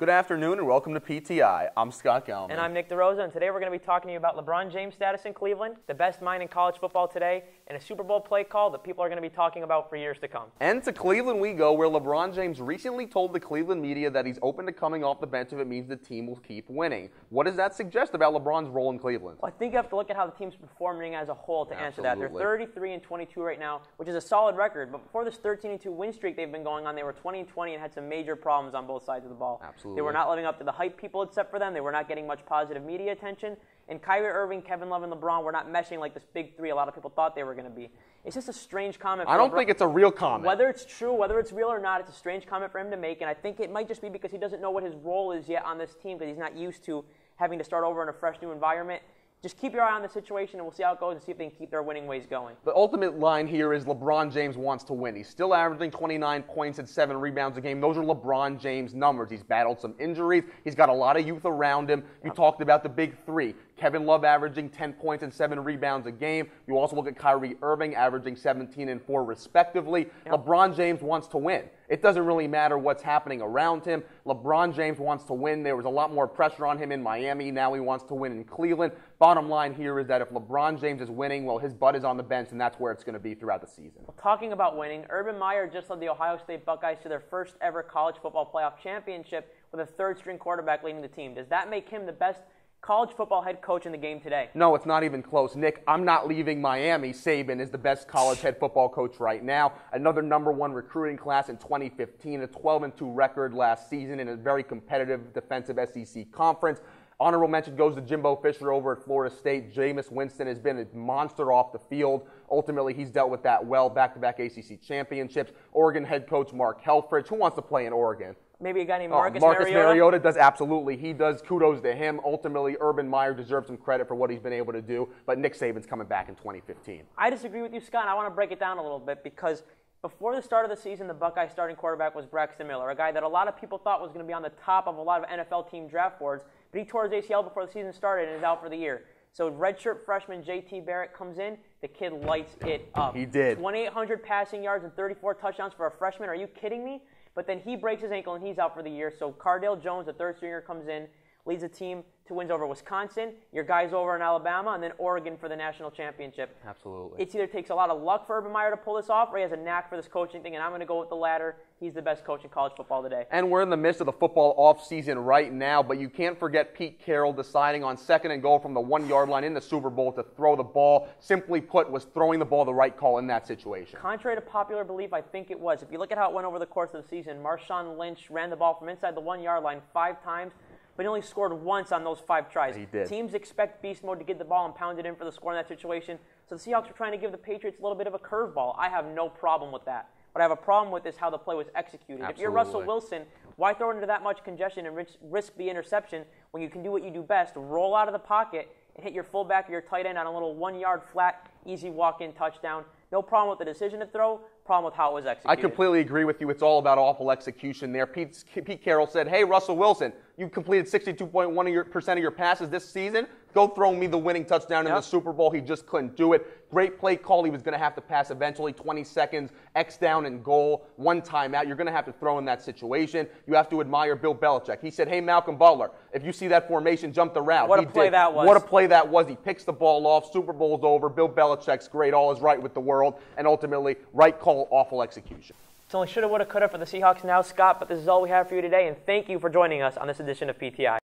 Good afternoon and welcome to PTI. I'm Scott Gelman. And I'm Nick DeRosa, and today we're going to be talking to you about LeBron James' status in Cleveland, the best mind in college football today, and a Super Bowl play call that people are going to be talking about for years to come. And to Cleveland we go, where LeBron James recently told the Cleveland media that he's open to coming off the bench if it means the team will keep winning. What does that suggest about LeBron's role in Cleveland? Well, I think you have to look at how the team's performing as a whole to answer that. They're Absolutely. 33-22 right now, which is a solid record, but before this 13-2 win streak they've been going on, they were 20-20 and had some major problems on both sides of the ball. Absolutely. They were not living up to the hype people had set for them. They were not getting much positive media attention. And Kyrie Irving, Kevin Love, and LeBron were not meshing like this big three a lot of people thought they were going to be. It's just a strange comment. I don't think it's a real comment. Whether it's true, whether it's real or not, it's a strange comment for him to make. And I think it might just be because he doesn't know what his role is yet on this team, because he's not used to having to start over in a fresh new environment. Just keep your eye on the situation, and we'll see how it goes and see if they can keep their winning ways going. The ultimate line here is LeBron James wants to win. He's still averaging 29 points and 7 rebounds a game. Those are LeBron James numbers. He's battled some injuries. He's got a lot of youth around him. You talked about the big three. Kevin Love averaging 10 points and 7 rebounds a game. You also look at Kyrie Irving averaging 17 and 4 respectively. LeBron James wants to win. It doesn't really matter what's happening around him. LeBron James wants to win. There was a lot more pressure on him in Miami. Now he wants to win in Cleveland. Bottom line here is that if LeBron James is winning, well, his butt is on the bench, and that's where it's going to be throughout the season. Well, talking about winning, Urban Meyer just led the Ohio State Buckeyes to their first ever college football playoff championship with a third-string quarterback leading the team. Does that make him the best college football head coach in the game today? No, it's not even close. Nick, I'm not leaving Miami. Saban is the best college head football coach right now. Another #1 recruiting class in 2015, a 12-2 record last season in a very competitive defensive SEC conference. Honorable mention goes to Jimbo Fisher over at Florida State. Jameis Winston has been a monster off the field. Ultimately, he's dealt with that well, back-to-back ACC championships. Oregon head coach Mark Helfrich. Who wants to play in Oregon? Maybe a guy named Marcus Mariota does, absolutely. He does. Kudos to him. Ultimately, Urban Meyer deserves some credit for what he's been able to do, but Nick Saban's coming back in 2015. I disagree with you, Scott, and I want to break it down a little bit because before the start of the season, the Buckeyes starting quarterback was Braxton Miller, a guy that a lot of people thought was going to be on the top of a lot of NFL team draft boards, but he tore his ACL before the season started and is out for the year. So redshirt freshman J.T. Barrett comes in. The kid lights it up. He did. 2,800 passing yards and 34 touchdowns for a freshman. Are you kidding me? But then he breaks his ankle and he's out for the year. So Cardale Jones, the third stringer, comes in, leads the team to wins over Wisconsin, your guys over in Alabama, and then Oregon for the national championship. Absolutely. It either takes a lot of luck for Urban Meyer to pull this off, or he has a knack for this coaching thing, and I'm going to go with the latter. He's the best coach in college football today. And we're in the midst of the football offseason right now, but you can't forget Pete Carroll deciding on 2nd and goal from the 1-yard line in the Super Bowl to throw the ball. Simply put, was throwing the ball the right call in that situation. Contrary to popular belief, I think it was. If you look at how it went over the course of the season, Marshawn Lynch ran the ball from inside the 1-yard line 5 times, but he only scored once on those 5 tries. He did. Teams expect beast mode to get the ball and pound it in for the score in that situation. So the Seahawks are trying to give the Patriots a little bit of a curveball. I have no problem with that. What I have a problem with is how the play was executed. Absolutely. If you're Russell Wilson, why throw into that much congestion and risk the interception when you can do what you do best, roll out of the pocket and hit your fullback or your tight end on a little 1-yard flat, easy walk-in touchdown? No problem with the decision to throw, problem with how it was executed. I completely agree with you. It's all about awful execution there. Pete Carroll said, hey, Russell Wilson, you completed 62.1% of your passes this season. Go throw me the winning touchdown in the Super Bowl. He just couldn't do it. Great play call. He was going to have to pass eventually. 20 seconds, X down and goal, 1 timeout. You're going to have to throw in that situation. You have to admire Bill Belichick. He said, hey, Malcolm Butler, if you see that formation, jump the route. What a play that was. What a play that was. He picks the ball off. Super Bowl's over. Bill Belichick's great. All is right with the world. And ultimately, right call, awful execution. It's only shoulda, woulda, coulda for the Seahawks now, Scott, but this is all we have for you today, and thank you for joining us on this edition of PTI.